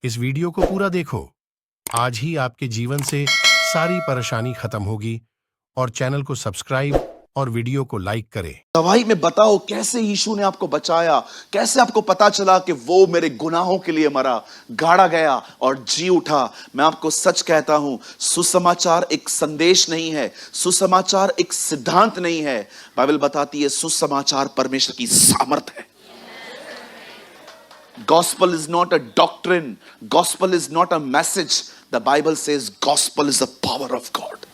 इस वीडियो को पूरा देखो। आज ही आपके जीवन से सारी परेशानी खत्म होगी और चैनल को सब्सक्राइब और वीडियो को लाइक करें। गवाही में बताओ कैसे यीशु ने आपको बचाया, कैसे आपको पता चला कि वो मेरे गुनाहों के लिए मरा, गाड़ा गया और जी उठा। मैं आपको सच कहता हूं, सुसमाचार एक संदेश नहीं है, सुसमाचार एक सिद्धांत नहीं है। बाइबल बताती है सुसमाचार परमेश्वर की सामर्थ है। Gospel is not a doctrine, gospel is not a message. The Bible says gospel is the power of God.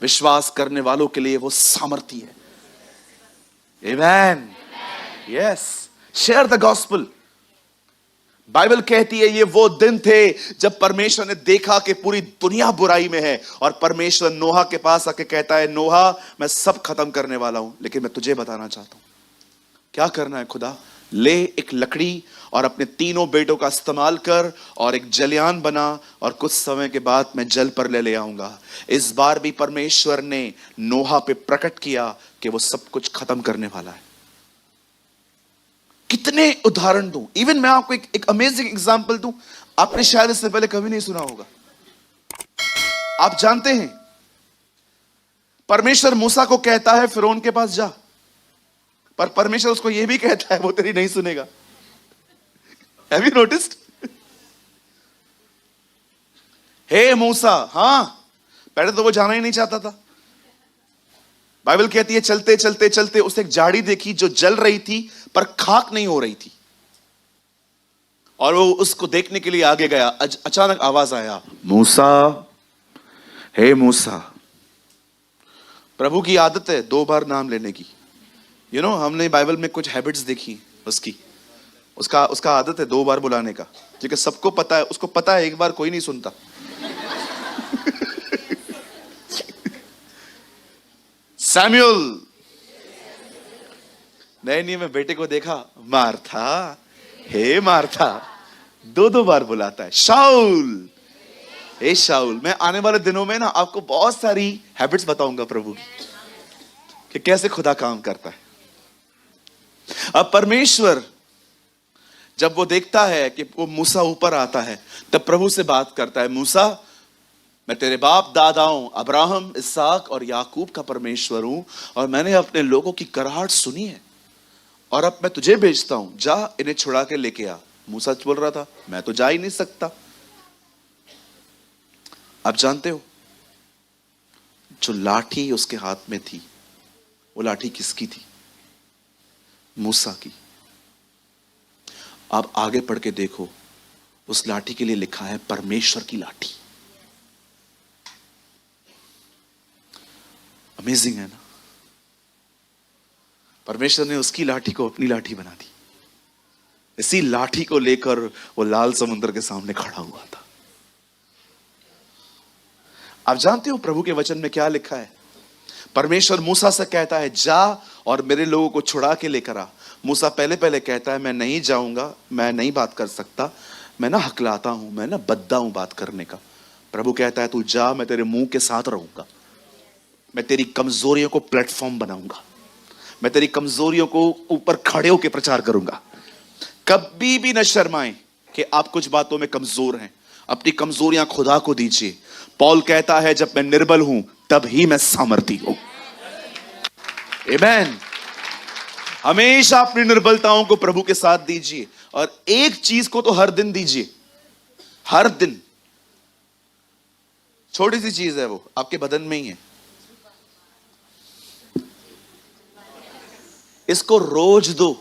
विश्वास करने वालों के लिए वो सामर्थी है। Amen. Yes. Share the gospel. Bible कहती है ये वो दिन थे जब परमेश्वर ने देखा कि पूरी दुनिया बुराई में है और परमेश्वर नोहा के पास आके कहता है, नोहा मैं सब खत्म करने वाला हूं, लेकिन मैं तुझे बताना चाहता हूं क्या करना है। खुदा ले एक लकड़ी और अपने तीनों बेटों का इस्तेमाल कर और एक जलयान बना और कुछ समय के बाद मैं जल पर ले आऊंगा। इस बार भी परमेश्वर ने नोहा पे प्रकट किया कि वो सब कुछ खत्म करने वाला है। कितने उदाहरण दूं, इवन मैं आपको एक अमेजिंग एग्जांपल दूं, आपने शायद इससे पहले कभी नहीं सुना होगा। आप जानते हैं परमेश्वर मूसा को कहता है फिरौन के पास जा, पर परमेश्वर उसको यह भी कहता है वो तेरी नहीं सुनेगा। Have you noticed? हे मूसा, हां, पहले तो वो जाना ही नहीं चाहता था। बाइबल कहती है चलते चलते चलते उसने एक झाड़ी देखी जो जल रही थी पर खाक नहीं हो रही थी, और वो उसको देखने के लिए आगे गया। अचानक आवाज आया, मूसा, हे मूसा। प्रभु की आदत है 2 बार नाम लेने की। हमने बाइबल में कुछ हैबिट्स देखी उसका आदत है 2 बार बुलाने का, क्योंकि सबको पता है, उसको पता है एक बार कोई नहीं सुनता। सैमुअल, नहीं, मैं बेटे को देखा, मार्था, हे मार्था, 2 बार बुलाता है। शाऊल, हे शाऊल। मैं आने वाले दिनों में ना आपको बहुत सारी हैबिट्स बताऊंगा प्रभु की कि कैसे खुदा काम करता है। अब परमेश्वर जब वो देखता है कि वो मूसा ऊपर आता है, तब प्रभु से बात करता है, मूसा, मैं तेरे बाप दादाओं अब्राहम, इसहाक और याकूब का परमेश्वर हूं, और मैंने अपने लोगों की कराहट सुनी है, और अब मैं तुझे भेजता हूं, जा इन्हें छुड़ा के लेके आ। मूसा बोल रहा था, मैं तो जा ही नहीं सकता। आप जानते हो जो लाठी उसके हाथ में थी, वो लाठी किसकी थी? मूसा की। आप आगे पढ़ के देखो, उस लाठी के लिए लिखा है परमेश्वर की लाठी। अमेजिंग है ना? परमेश्वर ने उसकी लाठी को अपनी लाठी बना दी। इसी लाठी को लेकर वो लाल समुद्र के सामने खड़ा हुआ था। आप जानते हो प्रभु के वचन में क्या लिखा है? परमेश्वर मूसा से कहता है, जा और मेरे लोगों को छुड़ा के लेकर आ। मूसा पहले कहता है, मैं नहीं जाऊंगा, मैं नहीं बात कर सकता, मैं ना हकलाता हूं, मैं ना बद्दा हूं बात करने का। प्रभु कहता है, तू जा, मैं तेरे मुंह के साथ रहूंगा, मैं तेरी कमजोरियों को प्लेटफॉर्म बनाऊंगा, मैं तेरी कमजोरियों को ऊपर खड़े होकर प्रचार करूंगा। कभी भी न शर्माएं कि आप कुछ बातों में कमजोर हैं, अपनी कमजोरियां खुदा को दीजिए। पौल कहता है, जब मैं निर्बल हूं तब ही मैं सामर्थी हूं। आमीन। हमेशा अपनी निर्बलताओं को प्रभु के साथ दीजिए, और एक चीज को तो हर दिन दीजिए, हर दिन। छोटी सी चीज है, वो आपके बदन में ही है। इसको रोज दो।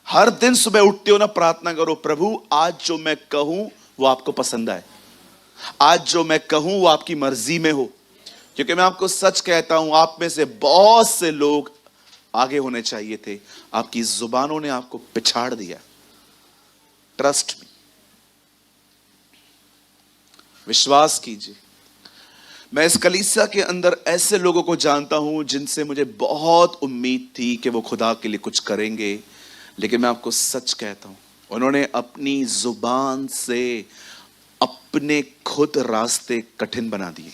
हर दिन सुबह उठते हो ना, प्रार्थना करो, प्रभु आज जो मैं कहूं वो आपको पसंद आए, आज जो मैं कहूं वो आपकी मर्जी में हो। क्योंकि मैं आपको सच कहता हूं, आप में से बहुत से लोग आगे होने चाहिए थे, आपकी जुबानों ने आपको पिछाड़ दिया। ट्रस्ट मी, विश्वास कीजिए। मैं इस कलीसिया के अंदर ऐसे लोगों को जानता हूं जिनसे मुझे बहुत उम्मीद थी कि वो खुदा के लिए कुछ करेंगे, लेकिन मैं आपको सच कहता हूं, उन्होंने अपनी जुबान से अपने खुद रास्ते कठिन बना दिए।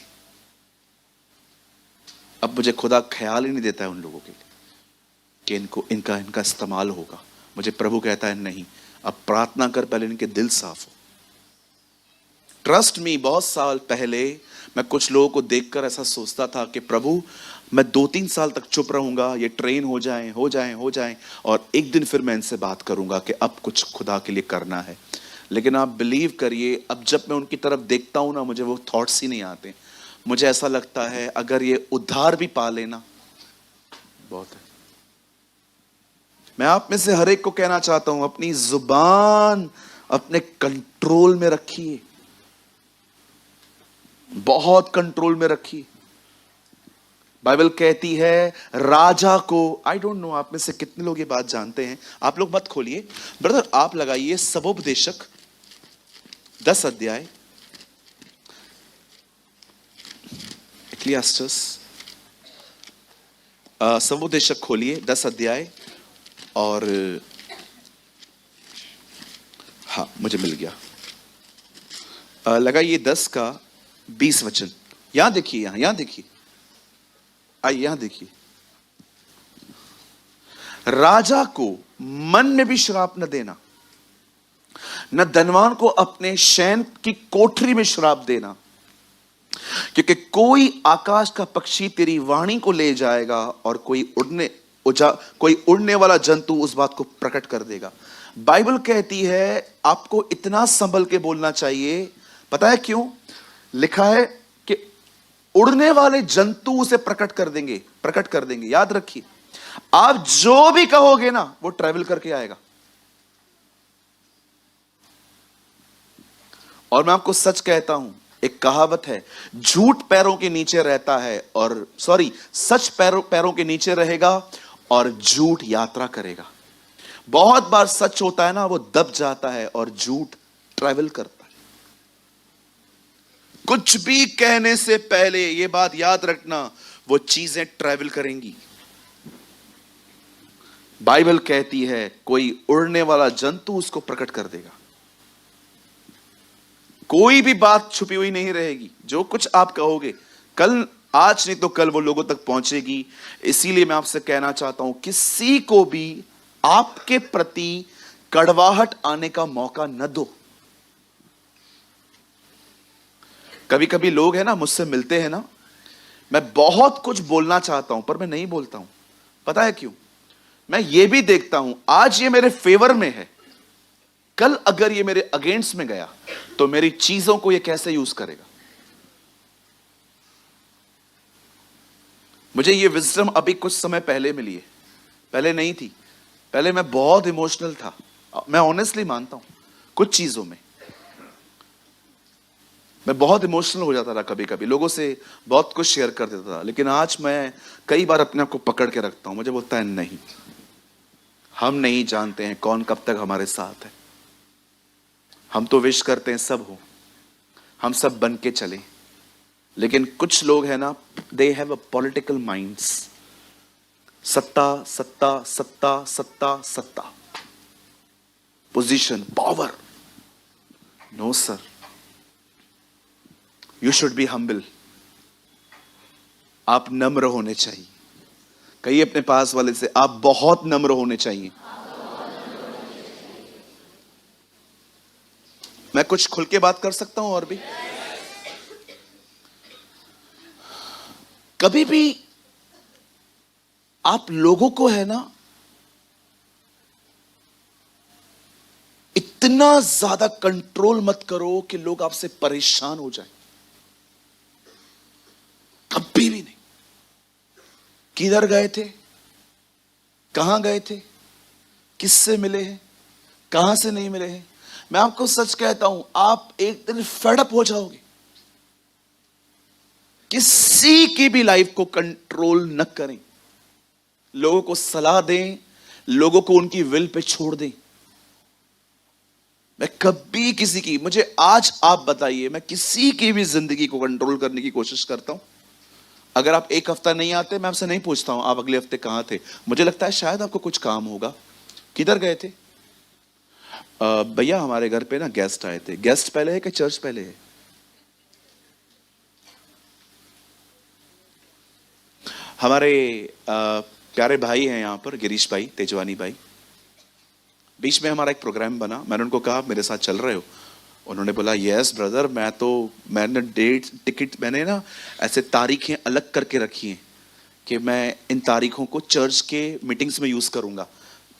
अब मुझे खुदा ख्याल ही नहीं देता है उन लोगों के लिए कि इनका इस्तेमाल होगा। मुझे प्रभु कहता है, नहीं, अब प्रार्थना कर, पहले इनके दिल साफ हो। ट्रस्ट मी, बहुत साल पहले मैं कुछ लोगों को देखकर ऐसा सोचता था कि प्रभु मैं 2-3 साल तक चुप रहूंगा, ये ट्रेन हो जाए और एक दिन फिर मैं इनसे बात करूंगा कि अब कुछ खुदा के लिए करना है। लेकिन आप बिलीव करिए, अब जब मैं उनकी तरफ देखता हूं ना, मुझे वो थॉट्स ही नहीं आते। मुझे ऐसा लगता है अगर ये उद्धार भी पा लेना बहुत है। मैं आप में से हर एक को कहना चाहता हूं, अपनी जुबान अपने कंट्रोल में रखिए, बहुत कंट्रोल में रखिए। बाइबल कहती है राजा को, आई डोंट नो आप में से कितने लोग ये बात जानते हैं, आप लोग मत खोलिए ब्रदर, आप लगाइए सबोपदेशक 10 अध्याय, इक्लियास्टस, सबोपदेशक खोलिए 10 अध्याय, और हाँ मुझे मिल गया। लगाइए 10 का 20 वचन। यहां देखिए, यहां देखिए, आइए यहां देखिए। राजा को मन में भी श्राप न देना, न धनवान को अपने शयन की कोठरी में श्राप देना, क्योंकि कोई आकाश का पक्षी तेरी वाणी को ले जाएगा और कोई उड़ने वाला जंतु उस बात को प्रकट कर देगा। बाइबल कहती है आपको इतना संभल के बोलना चाहिए। पता है क्यों? लिखा है कि उड़ने वाले जंतु उसे प्रकट कर देंगे। याद रखिए, आप जो भी कहोगे ना वो ट्रैवल करके आएगा। और मैं आपको सच कहता हूं, एक कहावत है, झूठ पैरों के नीचे रहता है, और सच पैरों के नीचे रहेगा और झूठ यात्रा करेगा। बहुत बार सच होता है ना, वो दब जाता है और झूठ ट्रैवल करता है। कुछ भी कहने से पहले ये बात याद रखना, वो चीजें ट्रैवल करेंगी। बाइबल कहती है कोई उड़ने वाला जंतु उसको प्रकट कर देगा। कोई भी बात छुपी हुई नहीं रहेगी। जो कुछ आप कहोगे कल, आज नहीं तो कल वो लोगों तक पहुंचेगी। इसीलिए मैं आपसे कहना चाहता हूं, किसी को भी आपके प्रति कड़वाहट आने का मौका न दो। कभी कभी लोग हैं ना, मुझसे मिलते हैं ना, मैं बहुत कुछ बोलना चाहता हूं पर मैं नहीं बोलता हूं। पता है क्यों? मैं ये भी देखता हूं, आज ये मेरे फेवर में है, कल अगर ये मेरे अगेंस्ट में गया तो मेरी चीजों को ये कैसे यूज करेगा। मुझे ये विजडम अभी कुछ समय पहले मिली है, पहले नहीं थी। पहले मैं बहुत इमोशनल था, मैं ऑनेस्टली मानता हूं। कुछ चीजों में मैं बहुत इमोशनल हो जाता था, कभी कभी लोगों से बहुत कुछ शेयर कर देता था। लेकिन आज मैं कई बार अपने आप को पकड़ के रखता हूं। मुझे बोलता है नहीं, हम नहीं जानते हैं कौन कब तक हमारे साथ है। हम तो विश करते हैं सब हो, हम सब बन के चले। लेकिन कुछ लोग हैं ना, they have a political minds. सत्ता सत्ता सत्ता सत्ता सत्ता, position, power. No sir, you should be humble. आप नम्र होने चाहिए। कहिए अपने पास वाले से, आप बहुत नम्र होने चाहिए। मैं कुछ खुल के बात कर सकता हूं और भी? कभी भी आप लोगों को है ना, इतना ज्यादा कंट्रोल मत करो कि लोग आपसे परेशान हो जाएं। कभी भी नहीं। किधर गए थे, कहां गए थे, किससे मिले हैं, कहां से नहीं मिले हैं। मैं आपको सच कहता हूं, आप एक दिन फेड अप हो जाओगे। किसी की भी लाइफ को कंट्रोल न करें। लोगों को सलाह दें, लोगों को उनकी विल पे छोड़ दें। मैं कभी किसी की, मुझे आज आप बताइए, मैं किसी की भी जिंदगी को कंट्रोल करने की कोशिश करता हूं? अगर आप एक हफ्ता नहीं आते, मैं आपसे नहीं पूछता हूं आप अगले हफ्ते कहां थे। मुझे लगता है शायद आपको कुछ काम होगा। किधर गए थे? भैया हमारे घर पे ना गेस्ट आए थे। गेस्ट पहले है कि चर्च पहले है? हमारे प्यारे भाई हैं यहां पर, गिरीश भाई, तेजवानी भाई। बीच में हमारा एक प्रोग्राम बना, मैंने उनको कहा मेरे साथ चल रहे हो? उन्होंने बोला यस ब्रदर, मैंने डेट टिकट मैंने ना ऐसे तारीखें अलग करके रखी हैं कि मैं इन तारीखों को चर्च के मीटिंग्स में यूज करूंगा।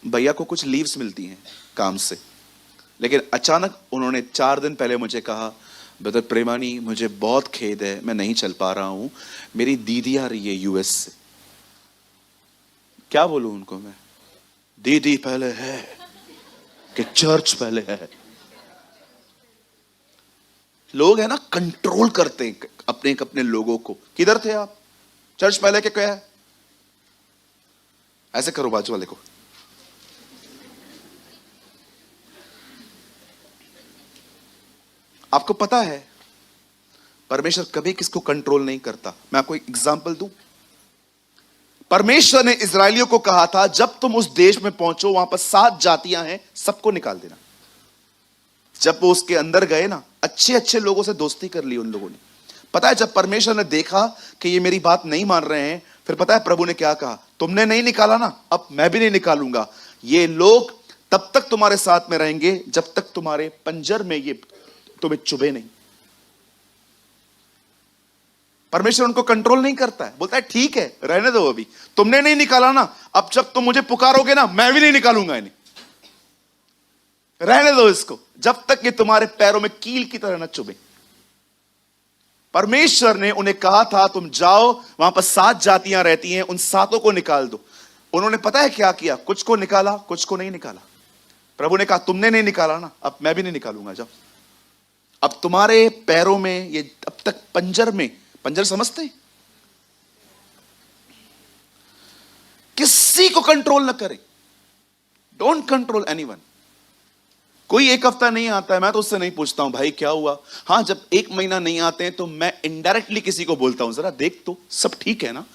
भैया को कुछ लीव्स मिलती हैं काम से, लेकिन अचानक उन्होंने 4 दिन पहले मुझे कहा ब्रदर प्रेमानी मुझे बहुत खेद है, मैं नहीं चल पा रहा हूं, मेरी दीदी आ रही है यूएस से। क्या बोलूं उनको मैं? दीदी पहले है कि चर्च पहले है? लोग है ना कंट्रोल करते हैं अपने अपने लोगों को। किधर थे आप? चर्च पहले के क्या है? ऐसे करो बाजू वाले को। आपको पता है परमेश्वर कभी किसको कंट्रोल नहीं करता। मैं आपको एक एग्जांपल दूं। परमेश्वर ने इजरायलियों को कहा था जब तुम उस देश में पहुंचो वहां पर 7 जातियां हैं, सबको निकाल देना। जब वो उसके अंदर गए ना, अच्छे अच्छे लोगों से दोस्ती कर ली उन लोगों ने। पता है जब परमेश्वर ने देखा कि ये मेरी बात नहीं मान रहे हैं, फिर पता है प्रभु ने क्या कहा? तुमने नहीं निकाला ना, अब मैं भी नहीं निकालूंगा। ये लोग तब तक तुम्हारे साथ में रहेंगे जब तक तुम्हारे पंजर में ये तुम्हें चुभे नहीं। परमेश्वर उनको कंट्रोल नहीं करता है, बोलता है ठीक है रहने दो, अभी तुमने नहीं निकाला ना, अब जब तुम मुझे पुकारोगे ना मैं भी नहीं निकालूंगा इन्हें, रहने दो इसको जब तक ये तुम्हारे पैरों में कील की तरह न चुभे। परमेश्वर ने उन्हें कहा था तुम जाओ, वहां पर 7 जातियां रहती हैं, उन 7 को निकाल दो। उन्होंने पता है क्या किया? कुछ को निकाला, कुछ को नहीं निकाला। प्रभु ने कहा तुमने नहीं निकाला ना, अब मैं भी नहीं निकालूंगा। जाओ, अब तुम्हारे पैरों में ये अब तक पंजर में, पंजर समझते हैं? किसी को कंट्रोल न करें। Don't control anyone. कोई एक हफ्ता नहीं आता है, मैं तो उससे नहीं पूछता हूं भाई क्या हुआ। हां जब 1 महीना नहीं आते हैं तो मैं इनडायरेक्टली किसी को बोलता हूं जरा देख तो सब ठीक है ना।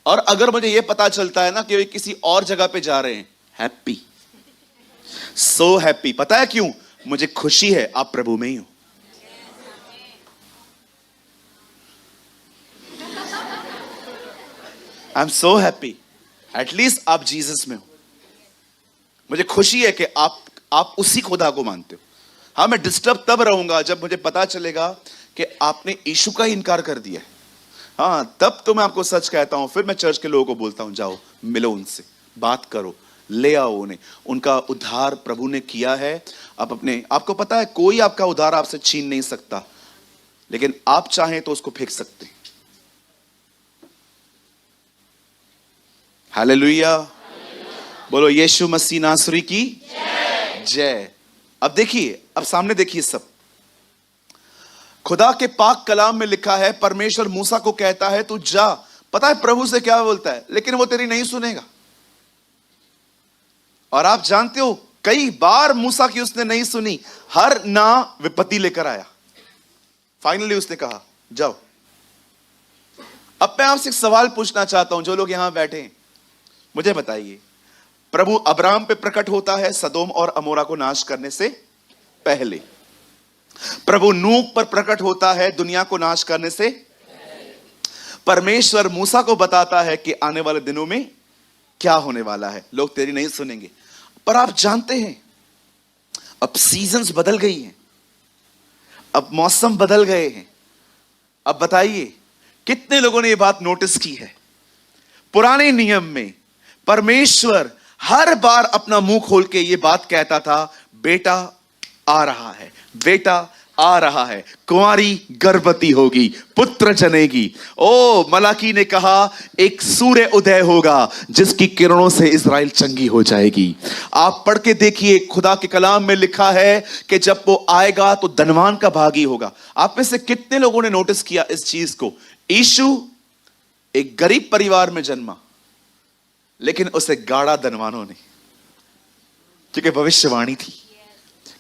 और अगर मुझे यह पता चलता है ना कि वे किसी और जगह पे जा रहे हैं, हैप्पी, सो हैप्पी। पता है क्यों? मुझे खुशी है आप प्रभु में ही हो। I am so happy, at least आप जीसस में हो। मुझे खुशी है कि आप उसी खुदा को मानते हो। हाँ मैं डिस्टर्ब तब रहूंगा जब मुझे पता चलेगा कि आपने यीशु का ही इनकार कर दिया है। हाँ तब तो मैं आपको सच कहता हूं। फिर मैं चर्च के लोगों को बोलता हूं जाओ मिलो उनसे, बात करो, ले आओ उन्हें। उनका उद्धार प्रभु ने किया है। आपको पता है कोई आपका उद्धार आपसे छीन नहीं सकता, लेकिन आप चाहें तो उसको फेंक सकते हैं। हालेलुया, बोलो यीशु मसीह नासरी की जय। अब देखिए, अब सामने देखिए सब। खुदा के पाक कलाम में लिखा है परमेश्वर मूसा को कहता है तू जा। पता है प्रभु से क्या बोलता है? लेकिन वो तेरी नहीं सुनेगा। और आप जानते हो कई बार मूसा की उसने नहीं सुनी, हर ना विपत्ति लेकर आया। फाइनली उसने कहा जाओ। अब मैं आपसे एक सवाल पूछना चाहता हूं, जो लोग यहां बैठे हैं मुझे बताइए, प्रभु अब्राहम पे प्रकट होता है सदोम और अमोरा को नाश करने से पहले। प्रभु नूह पर प्रकट होता है दुनिया को नाश करने से। परमेश्वर मूसा को बताता है कि आने वाले दिनों में क्या होने वाला है, लोग तेरी नहीं सुनेंगे। पर आप जानते हैं अब सीजन्स बदल गई हैं, अब मौसम बदल गए हैं। अब बताइए कितने लोगों ने यह बात नोटिस की है? पुराने नियम में परमेश्वर हर बार अपना मुंह खोल के यह बात कहता था बेटा आ रहा है, बेटा आ रहा है, कुंवारी गर्भवती होगी, पुत्र जनेगी। ओ मलाकी ने कहा एक सूर्य उदय होगा जिसकी किरणों से इजराइल चंगी हो जाएगी। आप पढ़ के देखिए, खुदा के कलाम में लिखा है कि जब वो आएगा तो धनवान का भागी होगा। आप में से कितने लोगों ने नोटिस किया इस चीज को? यीशु एक गरीब परिवार में जन्मा, लेकिन उसे गाड़ा धनवानों ने, क्योंकि भविष्यवाणी थी।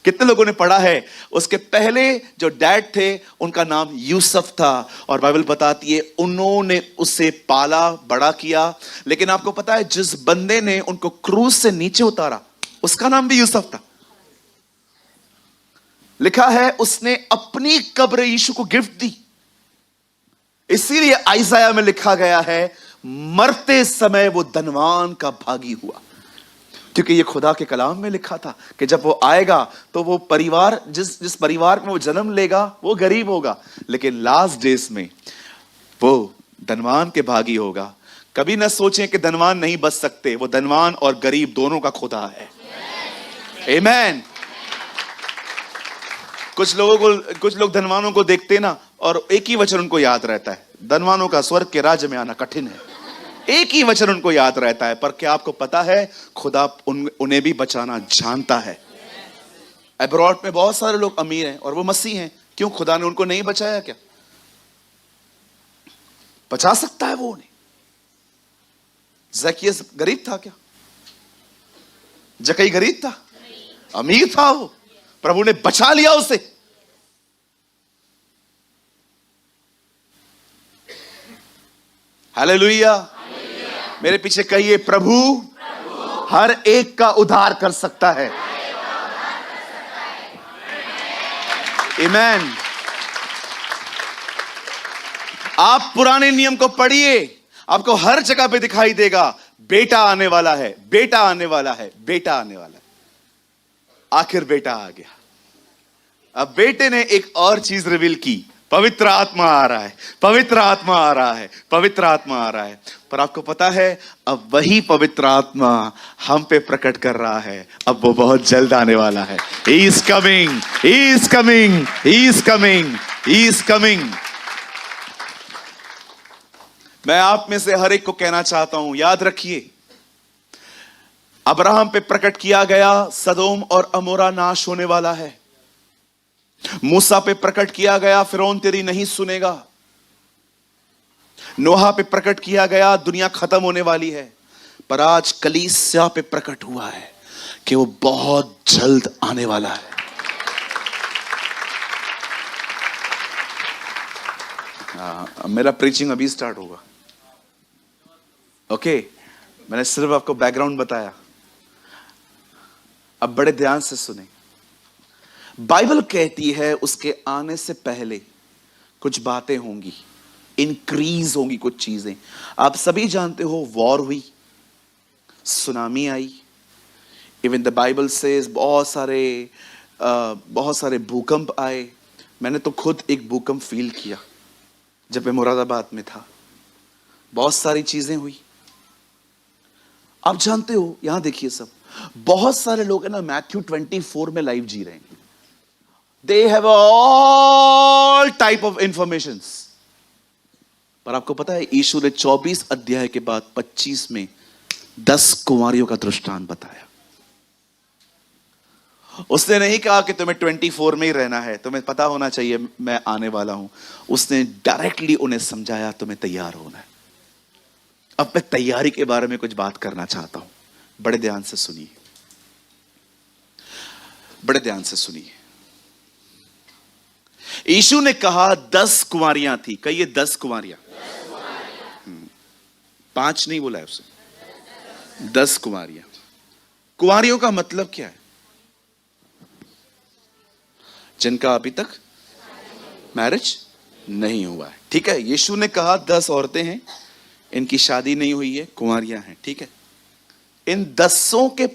कितने लोगों ने पढ़ा है उसके पहले जो डैड थे उनका नाम यूसुफ था, और बाइबल बताती है उन्होंने उसे पाला बड़ा किया। लेकिन आपको पता है जिस बंदे ने उनको क्रूज से नीचे उतारा उसका नाम भी यूसुफ था। लिखा है उसने अपनी कब्र यीशु को गिफ्ट दी। इसीलिए आइजाया में लिखा गया है मरते समय वो धनवान का भागी हुआ। क्योंकि ये खुदा के कलाम में लिखा था कि जब वो आएगा तो वो परिवार, जिस परिवार में वो जन्म लेगा वो गरीब होगा, लेकिन लास्ट डेज में वो धनवान के भागी होगा। कभी ना सोचें कि धनवान नहीं बच सकते, वो धनवान और गरीब दोनों का खुदा है। आमीन। कुछ लोग धनवानों को देखते ना और एक ही वचन उनको याद रहता है, धनवानों का स्वर्ग के राज्य में आना कठिन है। एक ही वचन उनको याद रहता है, पर क्या आपको पता है खुदा उन्हें भी बचाना जानता है। अब्रॉड में बहुत सारे लोग अमीर हैं और वो मसीह हैं, क्यों खुदा ने उनको नहीं बचाया? क्या बचा सकता है वो उन्हें? ज़कियस गरीब था क्या? जक्कई गरीब था? अमीर था वो, प्रभु ने बचा लिया उसे। हालेलुया। मेरे पीछे कहिए, प्रभु हर एक का उद्धार कर सकता है। आमीन। आप पुराने नियम को पढ़िए, आपको हर जगह पे दिखाई देगा बेटा आने वाला है, बेटा आने वाला है, बेटा आने वाला है। आखिर बेटा आ गया। अब बेटे ने एक और चीज रिवील की, पवित्र आत्मा आ रहा है, पवित्र आत्मा आ रहा है, पवित्र आत्मा आ रहा है। पर आपको पता है अब वही पवित्र आत्मा हम पे प्रकट कर रहा है, अब वो बहुत जल्द आने वाला है। He is coming, he is coming, he is coming, he is coming। मैं आप में से हर एक को कहना चाहता हूं, याद रखिए, अब्राहम पे प्रकट किया गया सदोम और अमोरा नाश होने वाला है। मूसा पे प्रकट किया गया फिरौन तेरी नहीं सुनेगा। नोहा पे प्रकट किया गया दुनिया खत्म होने वाली है। पर आज कलीसिया पे प्रकट हुआ है कि वो बहुत जल्द आने वाला है। मेरा प्रीचिंग अभी स्टार्ट होगा। ओके, मैंने सिर्फ आपको बैकग्राउंड बताया, अब बड़े ध्यान से सुने। बाइबल कहती है उसके आने से पहले कुछ बातें होंगी, इंक्रीज होंगी कुछ चीजें। आप सभी जानते हो वॉर हुई, tsunami I, even the Bible says बहुत सारे भूकंप आए। मैंने तो खुद एक भूकंप फील किया जब मैं मुरादाबाद में था। बहुत सारी चीजें हुई। आप जानते हो, यहां देखिए, सब बहुत सारे लोग है ना मैथ्यू 24 में लाइव जी रहे हैं। They have all type of informations। पर आपको पता है यीशु ने 24 अध्याय के बाद 25 में 10 कुंवारियों का दृष्टांत बताया। उसने नहीं कहा कि तुम्हें 24 में ही रहना है, तुम्हें पता होना चाहिए मैं आने वाला हूं। उसने डायरेक्टली उन्हें समझाया तुम्हें तैयार होना है। अब मैं तैयारी के बारे में कुछ बात करना चाहता हूं, बड़े ध्यान से सुनिए, बड़े ध्यान से सुनिए। यीशु ने कहा 10 कुंवारियां थी, कहिए 10 कुंवारियां। 5 नहीं बोला है उसने, 10 कुंवारियां। कुंवारियों का मतलब क्या है? जिनका अभी तक मैरिज नहीं हुआ है। ठीक है, यीशु ने कहा 10 औरतें हैं, इनकी शादी नहीं हुई है, कुंवारियां हैं। ठीक है, इन 10 के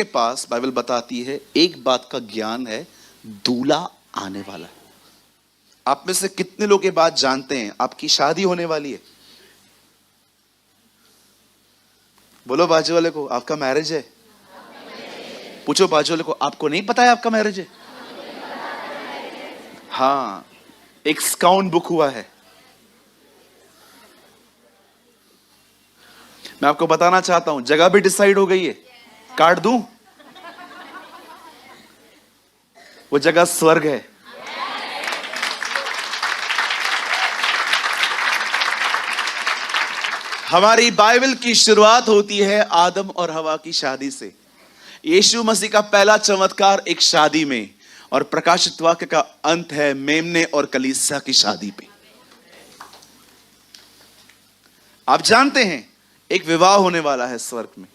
पास बाइबल बताती है एक बात का ज्ञान है, दूल्हा आने वाला है। आप में से कितने लोग ये बात जानते हैं आपकी शादी होने वाली है? बोलो बाजू वाले को, आपका मैरिज है। पूछो बाजू वाले को, आपको नहीं पता है आपका मैरिज है? हाँ, एक स्काउट बुक हुआ है। मैं आपको बताना चाहता हूं, जगह भी डिसाइड हो गई है। काट दूं? वो जगह स्वर्ग है। हमारी बाइबल की शुरुआत होती है आदम और हवा की शादी से। यीशु मसीह का पहला चमत्कार एक शादी में, और प्रकाशित वाक्य का अंत है मेमने और कलीसिया की शादी पे। आप जानते हैं एक विवाह होने वाला है स्वर्ग में,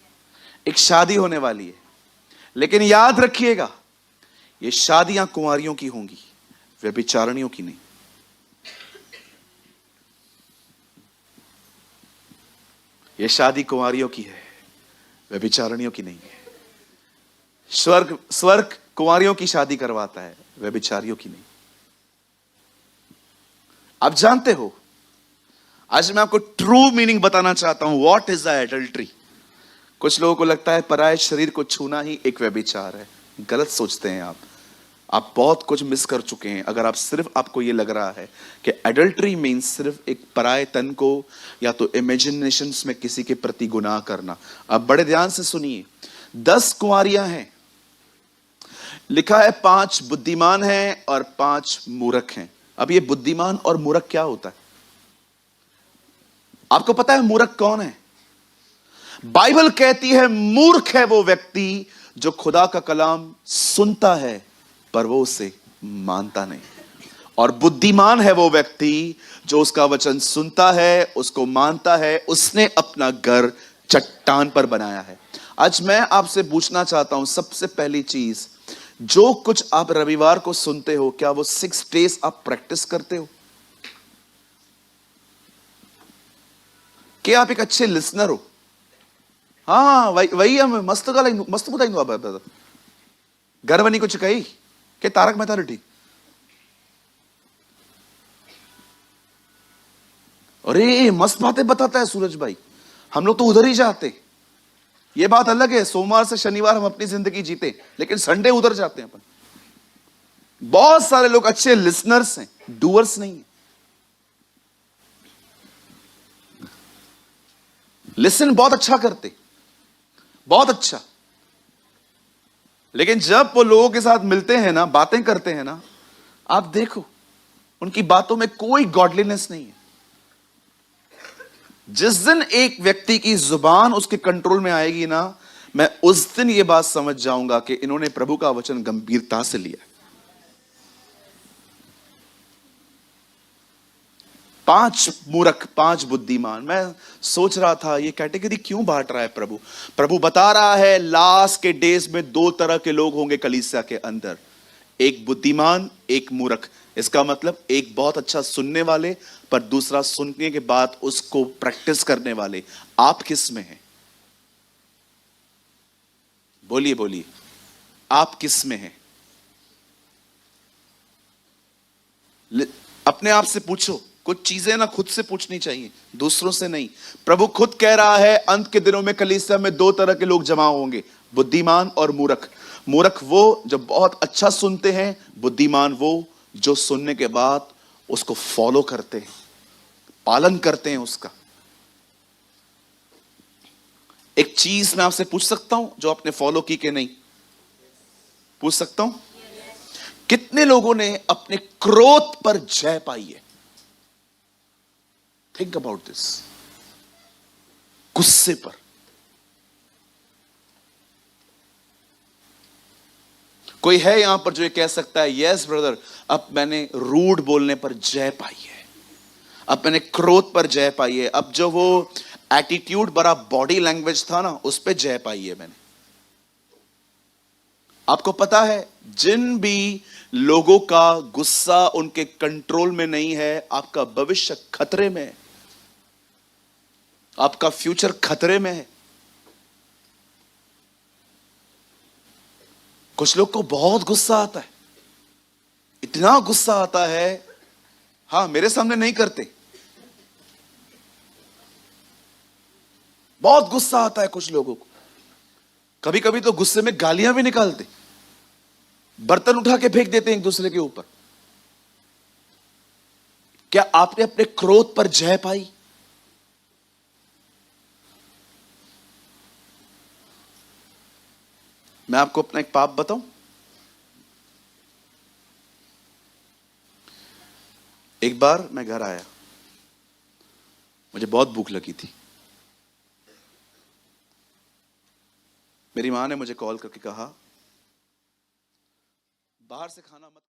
एक शादी होने वाली है। लेकिन याद रखिएगा, ये शादियां कुंवारियों की होंगी, व्यभिचारिणियों की नहीं। ये शादी कुंवारियों की है, व्यभिचारिणियों की नहीं है। स्वर्ग स्वर्ग कुंवारियों की शादी करवाता है, व्यभिचारियों की नहीं। आप जानते हो, आज मैं आपको ट्रू मीनिंग बताना चाहता हूं, व्हाट इज द एडल्ट्री। कुछ लोगों को लगता है पराये शरीर को छूना ही एक व्यभिचार है। गलत सोचते हैं आप बहुत कुछ मिस कर चुके हैं अगर आपको ये लग रहा है कि एडल्ट्री मीन्स सिर्फ एक पराये तन को या तो इमेजिनेशंस में किसी के प्रति गुनाह करना। अब बड़े ध्यान से सुनिए, 10 कुंवारियां हैं, लिखा है 5 बुद्धिमान हैं और 5 मूर्ख हैं। अब ये बुद्धिमान और मूर्ख क्या होता है? आपको पता है मूर्ख कौन है? बाइबल कहती है मूर्ख है वो व्यक्ति जो खुदा का कलाम सुनता है पर वो उसे मानता नहीं, और बुद्धिमान है वो व्यक्ति जो उसका वचन सुनता है, उसको मानता है, उसने अपना घर चट्टान पर बनाया है। आज मैं आपसे पूछना चाहता हूं, सबसे पहली चीज, जो कुछ आप रविवार को सुनते हो, क्या वो 6 डेज आप प्रैक्टिस करते हो? क्या आप एक अच्छे लिसनर हो? हाँ, वही हम मस्त बताइंदो आप घर बनी कुछ कही के तारक मेहता ॾिठी? अरे मस्त बातें बताता है सूरज भाई, हम लोग तो उधर ही जाते। ये बात अलग है, सोमवार से शनिवार हम अपनी जिंदगी जीते, लेकिन संडे उधर जाते हैं अपन। बहुत सारे लोग अच्छे लिसनर्स हैं, डूअर्स नहीं है। लिसन बहुत अच्छा करते, बहुत अच्छा, लेकिन जब वो लोगों के साथ मिलते हैं ना, बातें करते हैं ना, आप देखो उनकी बातों में कोई गॉडलीनेस नहीं है। जिस दिन एक व्यक्ति की जुबान उसके कंट्रोल में आएगी ना, मैं उस दिन ये बात समझ जाऊंगा कि इन्होंने प्रभु का वचन गंभीरता से लिया। 5 मूर्ख 5 बुद्धिमान। मैं सोच रहा था ये कैटेगरी क्यों बांट रहा है प्रभु? प्रभु बता रहा है लास्ट के डेज में 2 तरह के लोग होंगे कलीसिया के अंदर, एक बुद्धिमान, एक मूर्ख। इसका मतलब एक बहुत अच्छा सुनने वाले, पर दूसरा सुनने के बाद उसको प्रैक्टिस करने वाले। आप किस में हैं? बोलिए बोलिए, आप किस में हैं? अपने आप से पूछो। कुछ चीजें ना खुद से पूछनी चाहिए, दूसरों से नहीं। प्रभु खुद कह रहा है अंत के दिनों में कलीसिया में 2 तरह के लोग जमा होंगे, बुद्धिमान और मूर्ख। मूर्ख वो जो बहुत अच्छा सुनते हैं, बुद्धिमान वो जो सुनने के बाद उसको फॉलो करते हैं, पालन करते हैं उसका। एक चीज मैं आपसे पूछ सकता हूं जो आपने फॉलो की कि नहीं? पूछ सकता हूं? कितने लोगों ने अपने क्रोध पर जय पाई है? Think about this. गुस्से पर। कोई है यहां पर जो ये कह सकता है यस ब्रदर, अब मैंने रूड बोलने पर जय पाई है, अब मैंने क्रोध पर जय पाई है, अब जो वो एटीट्यूड भरा बॉडी लैंग्वेज था ना, उस पर जय पाई है मैंने। आपको पता है जिन भी लोगों का गुस्सा उनके कंट्रोल में नहीं है, आपका भविष्य खतरे में है, आपका फ्यूचर खतरे में है। कुछ लोग को बहुत गुस्सा आता है, इतना गुस्सा आता है, हां मेरे सामने नहीं करते, बहुत गुस्सा आता है कुछ लोगों को। कभी कभी तो गुस्से में गालियां भी निकालते, बर्तन उठा के फेंक देते हैं एक दूसरे के ऊपर। क्या आपने अपने क्रोध पर जय पाई? मैं आपको अपना एक पाप बताऊं। एक बार मैं घर आया, मुझे बहुत भूख लगी थी। मेरी मां ने मुझे कॉल करके कहा बाहर से खाना मत